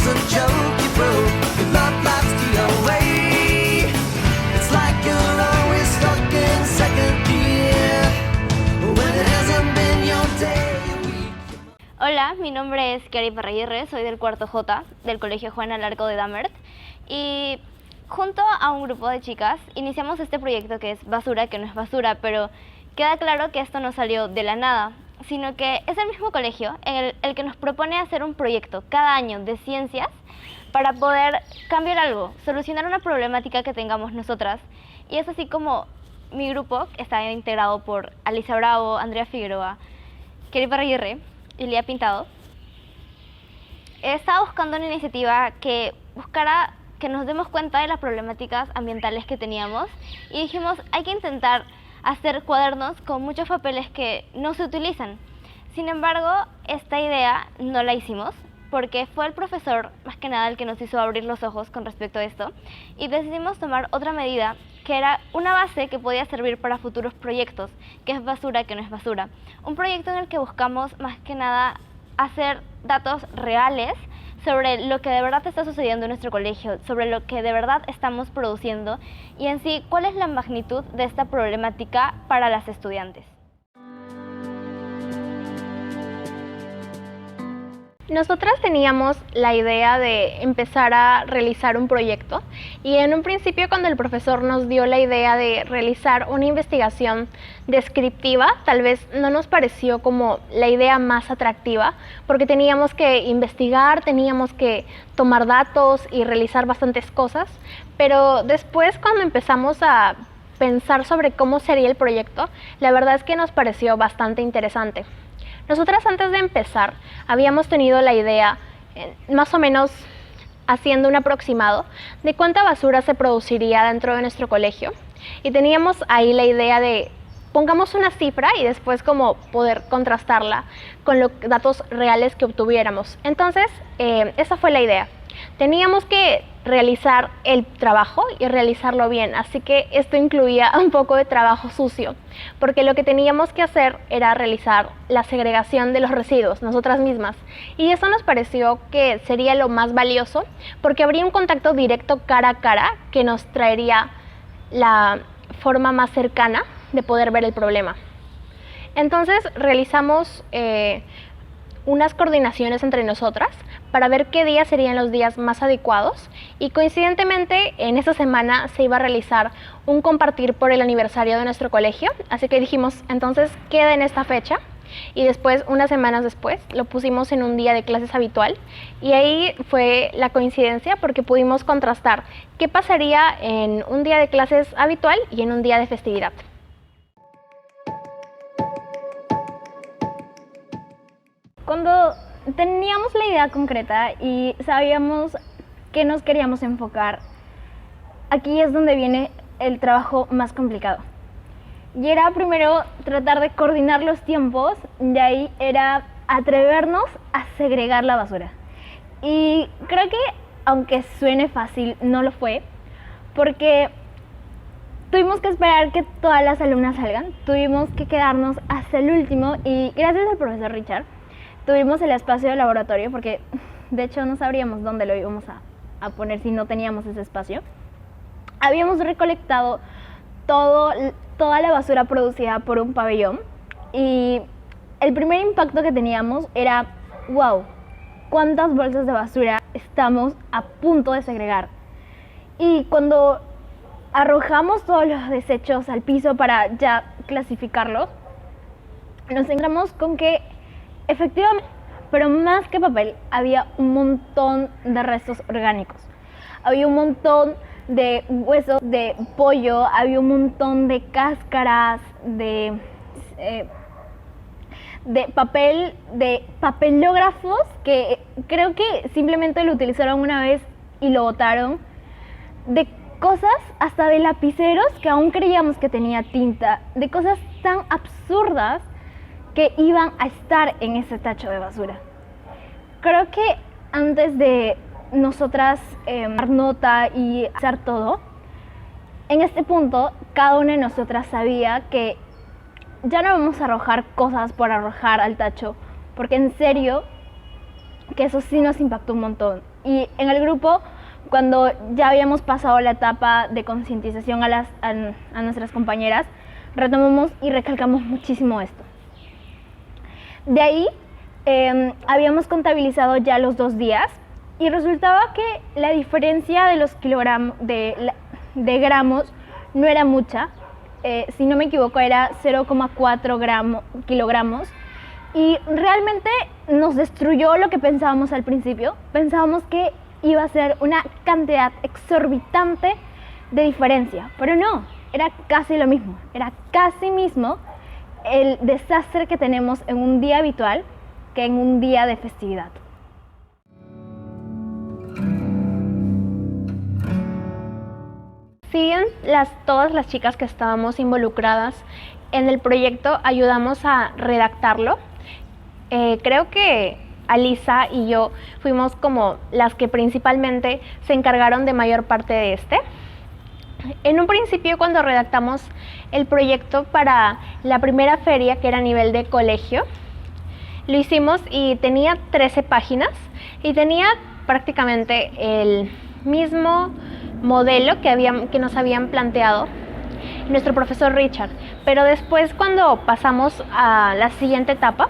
it's a joke you broke. Your love life's the away. It's like you're always stuck in second gear when it hasn't been your day. Hola, mi nombre es Kiara Iparraguirre, soy del cuarto J del Colegio Juana Larco de Damert y junto a un grupo de chicas iniciamos este proyecto que es Basura que no es basura, pero queda claro que esto no salió de la nada, sino que es el mismo colegio el que nos propone hacer un proyecto cada año de ciencias para poder cambiar algo, solucionar una problemática que tengamos nosotras. Y es así como mi grupo está integrado por Alisa Bravo, Andrea Figueroa, Kiara Iparraguirre y Lía Pintado. Estaba buscando una iniciativa que buscara que nos demos cuenta de las problemáticas ambientales que teníamos y dijimos, hay que intentar hacer cuadernos con muchos papeles que no se utilizan. Sin embargo, esta idea no la hicimos porque fue el profesor, más que nada, el que nos hizo abrir los ojos con respecto a esto y decidimos tomar otra medida que era una base que podía servir para futuros proyectos, que es Basura que no es basura. Un proyecto en el que buscamos, más que nada, hacer datos reales sobre lo que de verdad está sucediendo en nuestro colegio, sobre lo que de verdad estamos produciendo y en sí cuál es la magnitud de esta problemática para las estudiantes. Nosotras teníamos la idea de empezar a realizar un proyecto y en un principio cuando el profesor nos dio la idea de realizar una investigación descriptiva, tal vez no nos pareció como la idea más atractiva porque teníamos que investigar, teníamos que tomar datos y realizar bastantes cosas, pero después cuando empezamos a pensar sobre cómo sería el proyecto, la verdad es que nos pareció bastante interesante. Nosotras antes de empezar habíamos tenido la idea, más o menos haciendo un aproximado, de cuánta basura se produciría dentro de nuestro colegio y teníamos ahí la idea de pongamos una cifra y después como poder contrastarla con los datos reales que obtuviéramos. Entonces, esa fue la idea. Teníamos que realizar el trabajo y realizarlo bien, así que esto incluía un poco de trabajo sucio, porque lo que teníamos que hacer era realizar la segregación de los residuos nosotras mismas, y eso nos pareció que sería lo más valioso, porque habría un contacto directo cara a cara que nos traería la forma más cercana de poder ver el problema. Entonces realizamos unas coordinaciones entre nosotras para ver qué días serían los días más adecuados y coincidentemente en esa semana se iba a realizar un compartir por el aniversario de nuestro colegio, así que dijimos entonces queda en esta fecha y después, unas semanas después, lo pusimos en un día de clases habitual y ahí fue la coincidencia porque pudimos contrastar qué pasaría en un día de clases habitual y en un día de festividad. Cuando teníamos la idea concreta y sabíamos que nos queríamos enfocar, aquí es donde viene el trabajo más complicado. Y era primero tratar de coordinar los tiempos, de ahí era atrevernos a segregar la basura. Y creo que, aunque suene fácil, no lo fue, porque tuvimos que esperar que todas las alumnas salgan, tuvimos que quedarnos hasta el último y gracias al profesor Richard, tuvimos el espacio de laboratorio porque de hecho no sabríamos dónde lo íbamos a poner si no teníamos ese espacio. Habíamos recolectado toda la basura producida por un pabellón y el primer impacto que teníamos era wow, cuántas bolsas de basura estamos a punto de segregar. Y cuando arrojamos todos los desechos al piso para ya clasificarlos, nos encontramos con que efectivamente, pero más que papel, había un montón de restos orgánicos. Había un montón de huesos de pollo, había un montón de cáscaras, de papel, de papelógrafos que creo que simplemente lo utilizaron una vez y lo botaron, de cosas hasta de lapiceros que aún creíamos que tenía tinta, de cosas tan absurdas que iban a estar en ese tacho de basura. Creo que antes de nosotras dar nota y hacer todo, en este punto cada una de nosotras sabía que ya no vamos a arrojar cosas por arrojar al tacho, porque en serio que eso sí nos impactó un montón. Y en el grupo, cuando ya habíamos pasado la etapa de concientización a nuestras compañeras, retomamos y recalcamos muchísimo esto. De ahí habíamos contabilizado ya los 2 días y resultaba que la diferencia de los kilogramos, de gramos no era mucha. Si no me equivoco era 0,4 kilogramos, y realmente nos destruyó lo que pensábamos al principio. Pensábamos que iba a ser una cantidad exorbitante de diferencia, pero no, era casi lo mismo, era casi mismo el desastre que tenemos en un día habitual que en un día de festividad. Si bien todas las chicas que estábamos involucradas en el proyecto ayudamos a redactarlo, creo que Alisa y yo fuimos como las que principalmente se encargaron de mayor parte de este. En un principio, cuando redactamos el proyecto para la primera feria, que era a nivel de colegio, lo hicimos y tenía 13 páginas y tenía prácticamente el mismo modelo que nos habían planteado nuestro profesor Richard. Pero después, cuando pasamos a la siguiente etapa,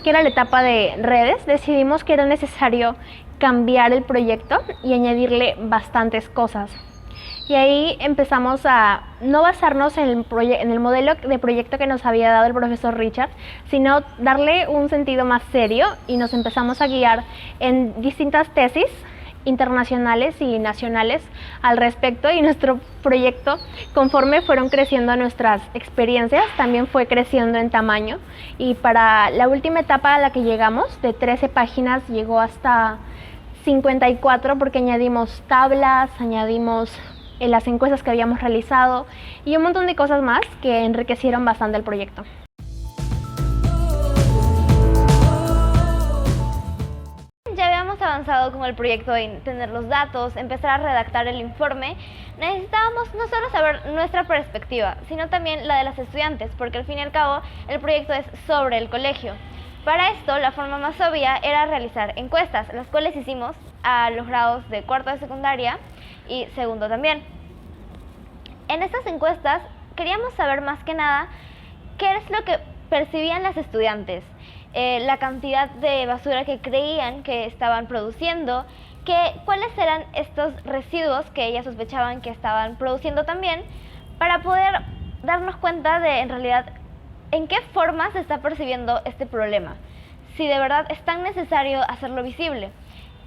que era la etapa de redes, decidimos que era necesario cambiar el proyecto y añadirle bastantes cosas. Y ahí empezamos a no basarnos en el modelo de proyecto que nos había dado el profesor Richard, sino darle un sentido más serio, y nos empezamos a guiar en distintas tesis internacionales y nacionales al respecto. Y nuestro proyecto, conforme fueron creciendo nuestras experiencias, también fue creciendo en tamaño, y para la última etapa a la que llegamos, de 13 páginas, llegó hasta 54, porque añadimos tablas, añadimos las encuestas que habíamos realizado y un montón de cosas más que enriquecieron bastante el proyecto. Ya habíamos avanzado con el proyecto en tener los datos, empezar a redactar el informe. Necesitábamos no solo saber nuestra perspectiva, sino también la de las estudiantes, porque al fin y al cabo el proyecto es sobre el colegio. Para esto, la forma más obvia era realizar encuestas, las cuales hicimos a los grados de cuarto de secundaria y segundo también. En estas encuestas queríamos saber más que nada qué es lo que percibían las estudiantes, la cantidad de basura que creían que estaban produciendo, cuáles eran estos residuos que ellas sospechaban que estaban produciendo también, para poder darnos cuenta de en realidad en qué forma se está percibiendo este problema, si de verdad es tan necesario hacerlo visible.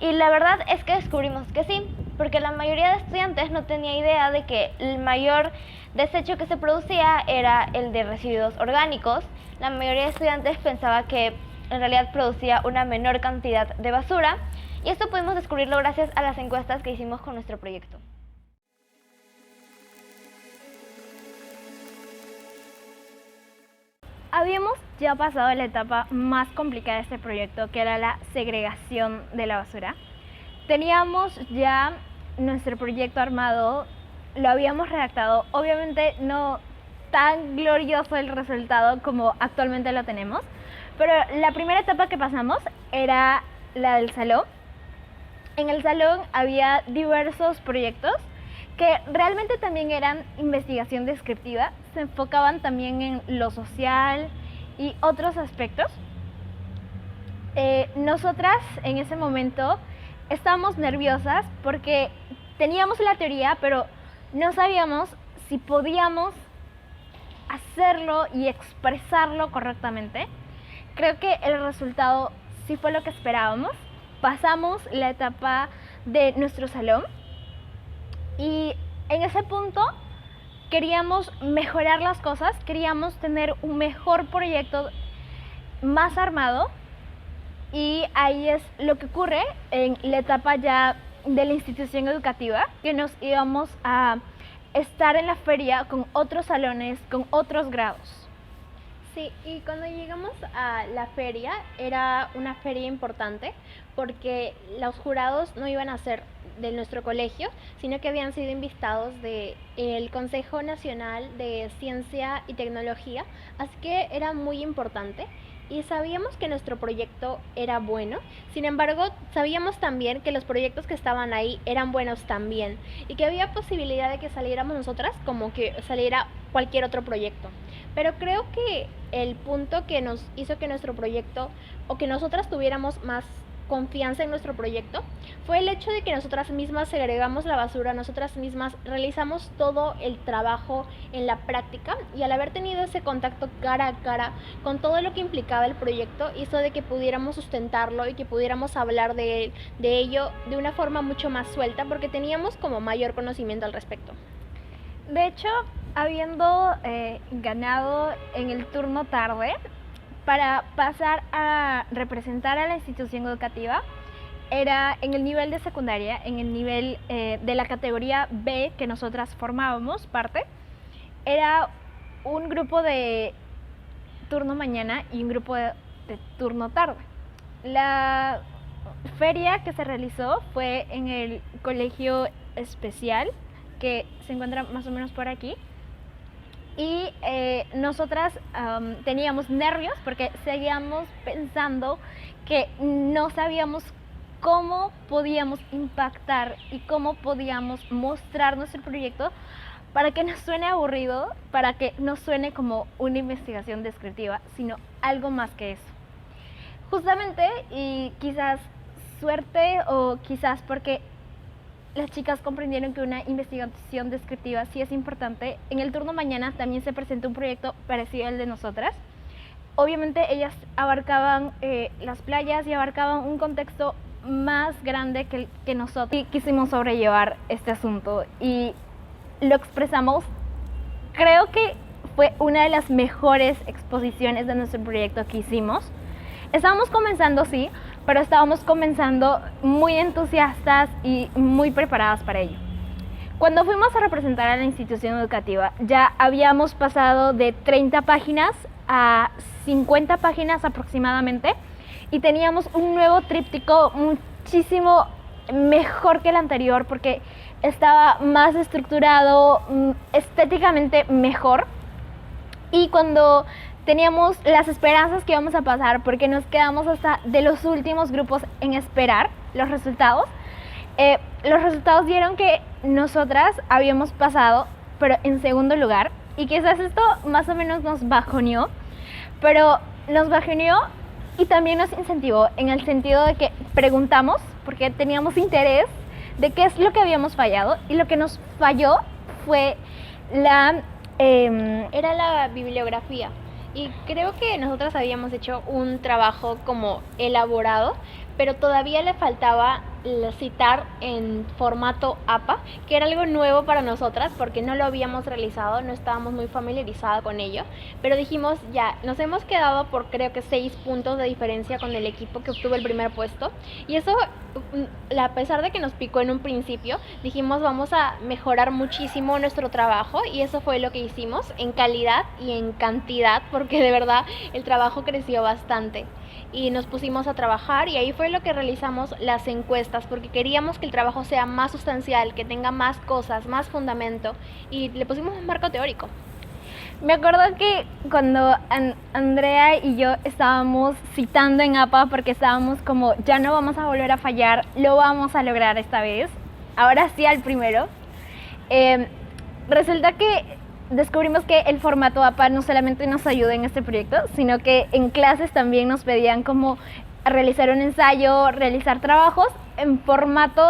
Y la verdad es que descubrimos que sí, porque la mayoría de estudiantes no tenía idea de que el mayor desecho que se producía era el de residuos orgánicos. La mayoría de estudiantes pensaba que en realidad producía una menor cantidad de basura, y esto pudimos descubrirlo gracias a las encuestas que hicimos con nuestro proyecto. Habíamos ya pasado la etapa más complicada de este proyecto, que era la segregación de la basura. Teníamos ya nuestro proyecto armado, lo habíamos redactado, obviamente no tan glorioso el resultado como actualmente lo tenemos, pero la primera etapa que pasamos era la del salón. En el salón había diversos proyectos que realmente también eran investigación descriptiva, se enfocaban también en lo social y otros aspectos. Nosotras en ese momento estábamos nerviosas porque teníamos la teoría, pero no sabíamos si podíamos hacerlo y expresarlo correctamente. Creo que el resultado sí fue lo que esperábamos. Pasamos la etapa de nuestro salón y en ese punto queríamos mejorar las cosas, queríamos tener un mejor proyecto más armado, y ahí es lo que ocurre en la etapa ya de la institución educativa, que nos íbamos a estar en la feria con otros salones, con otros grados. Sí, y cuando llegamos a la feria, era una feria importante porque los jurados no iban a ser de nuestro colegio, sino que habían sido invitados del Consejo Nacional de Ciencia y Tecnología, así que era muy importante. y sabíamos que nuestro proyecto era bueno. Sin embargo, sabíamos también que los proyectos que estaban ahí eran buenos también y que había posibilidad de que saliéramos nosotras como que saliera cualquier otro proyecto. Pero creo que el punto que nos hizo que nuestro proyecto o que nosotras tuviéramos más confianza en nuestro proyecto fue el hecho de que nosotras mismas segregamos la basura, nosotras mismas realizamos todo el trabajo en la práctica, y al haber tenido ese contacto cara a cara con todo lo que implicaba el proyecto hizo de que pudiéramos sustentarlo y que pudiéramos hablar de ello de una forma mucho más suelta, porque teníamos como mayor conocimiento al respecto. De hecho, habiendo ganado en el turno tarde, para pasar a representar a la institución educativa, era en el nivel de secundaria, en el nivel de la categoría B que nosotras formábamos parte, era un grupo de turno mañana y un grupo de turno tarde. La feria que se realizó fue en el colegio especial, que se encuentra más o menos por aquí. Y nosotras teníamos nervios porque seguíamos pensando que no sabíamos cómo podíamos impactar y cómo podíamos mostrar nuestro proyecto para que no suene aburrido, para que no suene como una investigación descriptiva, sino algo más que eso. Justamente, y quizás suerte o quizás porque las chicas comprendieron que una investigación descriptiva sí es importante, en el turno mañana también se presentó un proyecto parecido al de nosotras. Obviamente ellas abarcaban las playas y abarcaban un contexto más grande que nosotros. Y quisimos sobrellevar este asunto y lo expresamos. Creo que fue una de las mejores exposiciones de nuestro proyecto que hicimos. Estábamos comenzando, sí, pero estábamos comenzando muy entusiastas y muy preparadas para ello. Cuando fuimos a representar a la institución educativa, ya habíamos pasado de 30 páginas a 50 páginas aproximadamente y teníamos un nuevo tríptico muchísimo mejor que el anterior porque estaba más estructurado, estéticamente mejor. Y cuando teníamos las esperanzas que íbamos a pasar, porque nos quedamos hasta de los últimos grupos en esperar los resultados dieron que nosotras habíamos pasado, pero en segundo lugar, y quizás esto más o menos nos bajoneó, pero nos bajoneó y también nos incentivó en el sentido de que preguntamos, porque teníamos interés de qué es lo que habíamos fallado, y lo que nos falló fue era la bibliografía. Y creo que nosotras habíamos hecho un trabajo como elaborado, pero todavía le faltaba citar en formato APA, que era algo nuevo para nosotras porque no lo habíamos realizado, no estábamos muy familiarizadas con ello, pero dijimos ya, nos hemos quedado por creo que 6 puntos de diferencia con el equipo que obtuvo el primer puesto, y eso, a pesar de que nos picó en un principio, dijimos vamos a mejorar muchísimo nuestro trabajo, y eso fue lo que hicimos en calidad y en cantidad, porque de verdad el trabajo creció bastante. Y nos pusimos a trabajar y ahí fue lo que realizamos las encuestas, porque queríamos que el trabajo sea más sustancial, que tenga más cosas, más fundamento, y le pusimos un marco teórico. Me acuerdo que cuando Andrea y yo estábamos citando en APA, porque estábamos como ya no vamos a volver a fallar, lo vamos a lograr esta vez, ahora sí al primero, resulta que descubrimos que el formato APA no solamente nos ayuda en este proyecto, sino que en clases también nos pedían como realizar un ensayo, realizar trabajos en formato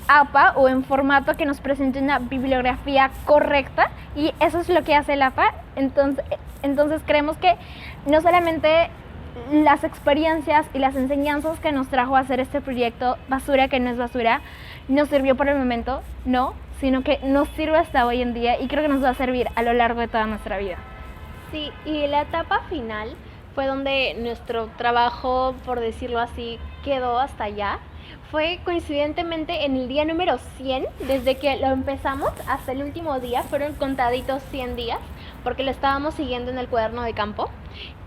APA o en formato que nos presente una bibliografía correcta, y eso es lo que hace el APA. Entonces creemos que no solamente las experiencias y las enseñanzas que nos trajo a hacer este proyecto Basura que no es basura nos sirvió por el momento, no, sino que nos sirve hasta hoy en día y creo que nos va a servir a lo largo de toda nuestra vida. Sí, y la etapa final fue donde nuestro trabajo, por decirlo así, quedó hasta allá. Fue coincidentemente en el día número 100, desde que lo empezamos hasta el último día, fueron contaditos 100 días, porque lo estábamos siguiendo en el cuaderno de campo.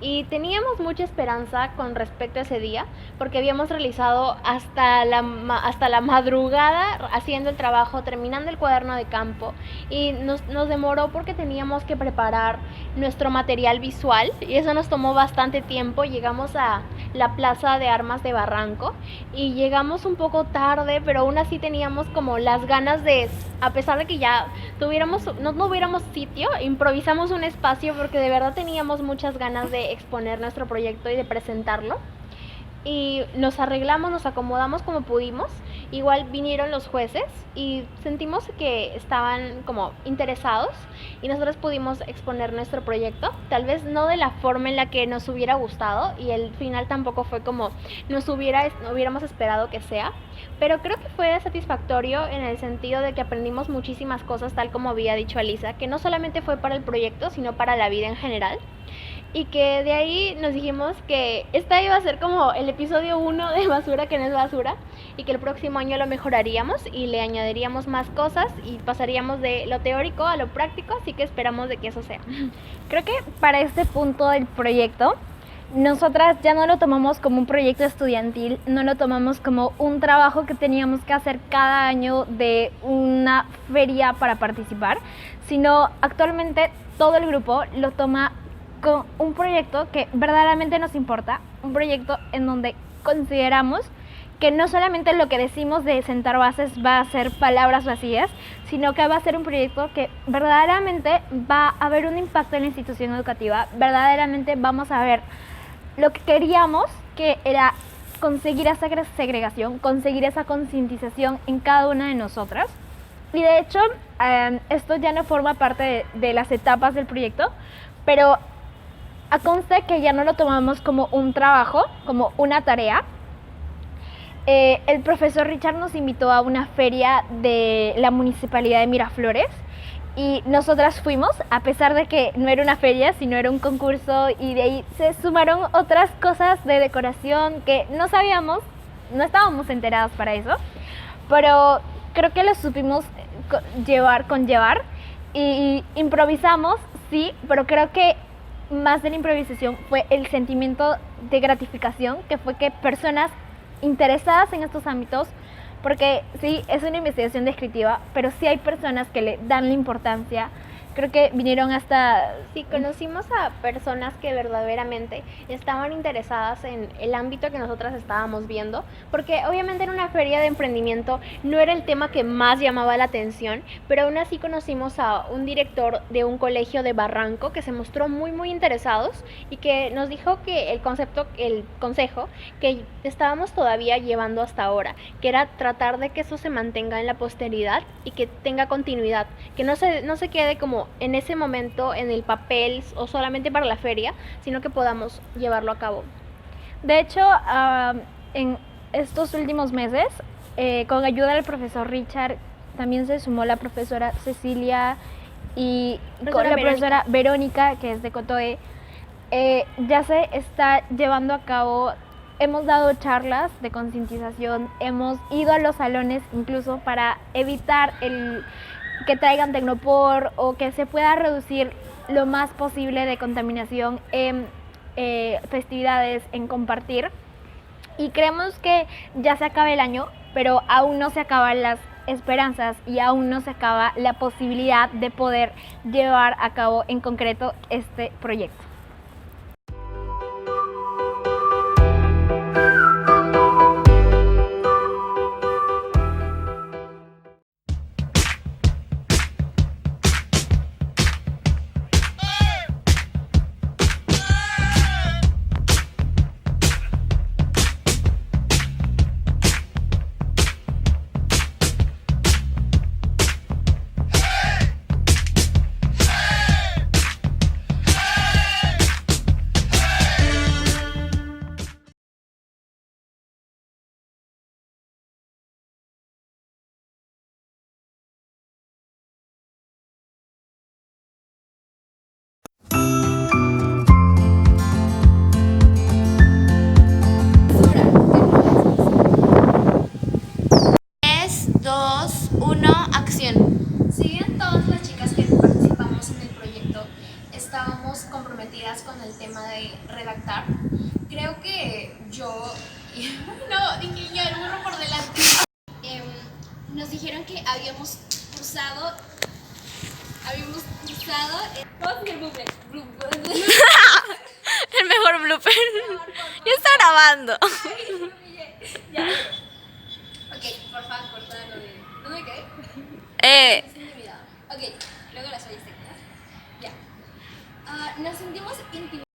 y teníamos mucha esperanza con respecto a ese día porque habíamos realizado hasta la madrugada haciendo el trabajo, terminando el cuaderno de campo y nos demoró porque teníamos que preparar nuestro material visual y eso nos tomó bastante tiempo. Llegamos a la Plaza de Armas de Barranco y llegamos un poco tarde, pero aún así teníamos como las ganas de, a pesar de que ya no hubiéramos sitio, improvisamos un espacio porque de verdad teníamos muchas ganas de exponer nuestro proyecto y de presentarlo. Y nos arreglamos, nos acomodamos como pudimos. Igual vinieron los jueces y sentimos que estaban como interesados y nosotros pudimos exponer nuestro proyecto, tal vez no de la forma en la que nos hubiera gustado y el final tampoco fue como hubiéramos esperado que sea, pero creo que fue satisfactorio en el sentido de que aprendimos muchísimas cosas, tal como había dicho Alisa, que no solamente fue para el proyecto sino para la vida en general. Y que de ahí nos dijimos que esta iba a ser como el episodio 1 de Basura que no es basura y que el próximo año lo mejoraríamos y le añadiríamos más cosas y pasaríamos de lo teórico a lo práctico, así que esperamos de que eso sea. Creo que para este punto del proyecto, nosotras ya no lo tomamos como un proyecto estudiantil, no lo tomamos como un trabajo que teníamos que hacer cada año de una feria para participar, sino actualmente todo el grupo lo toma con un proyecto que verdaderamente nos importa, un proyecto en donde consideramos que no solamente lo que decimos de sentar bases va a ser palabras vacías, sino que va a ser un proyecto que verdaderamente va a haber un impacto en la institución educativa, verdaderamente vamos a ver lo que queríamos, que era conseguir esa segregación, conseguir esa concientización en cada una de nosotras. Y de hecho, esto ya no forma parte de las etapas del proyecto, pero conste que ya no lo tomamos como un trabajo, como una tarea. El profesor Richard nos invitó a una feria de la Municipalidad de Miraflores y nosotras fuimos, a pesar de que no era una feria, sino era un concurso, y de ahí se sumaron otras cosas de decoración que no sabíamos, no estábamos enteradas para eso, pero creo que lo supimos conllevar y improvisamos, sí, pero creo que más de la improvisación fue el sentimiento de gratificación, que fue que personas interesadas en estos ámbitos, porque sí, es una investigación descriptiva, pero sí hay personas que le dan la importancia. Creo que vinieron hasta... Sí, conocimos a personas que verdaderamente estaban interesadas en el ámbito que nosotras estábamos viendo, porque obviamente en una feria de emprendimiento no era el tema que más llamaba la atención, pero aún así conocimos a un director de un colegio de Barranco que se mostró muy interesados y que nos dijo que el consejo que estábamos todavía llevando hasta ahora, que era tratar de que eso se mantenga en la posteridad y que tenga continuidad, que no se quede como en ese momento en el papel o solamente para la feria, sino que podamos llevarlo a cabo. De hecho, en estos últimos meses, con ayuda del profesor Richard, también se sumó la profesora Cecilia y profesora Verónica, que es de Cotoe. Ya se está llevando a cabo, hemos dado charlas de concientización, hemos ido a los salones incluso para evitar que traigan tecnopor o que se pueda reducir lo más posible de contaminación en festividades, en compartir. Y creemos que ya se acaba el año, pero aún no se acaban las esperanzas y aún no se acaba la posibilidad de poder llevar a cabo en concreto este proyecto. dijeron que habíamos usado. Vamos a hacer blooper. El mejor blooper. Ya está grabando. Ya. Ok, por favor, corta lo de. ¿Dónde quedé? Ok, luego las oíste. Ya. Nos sentimos intimidados.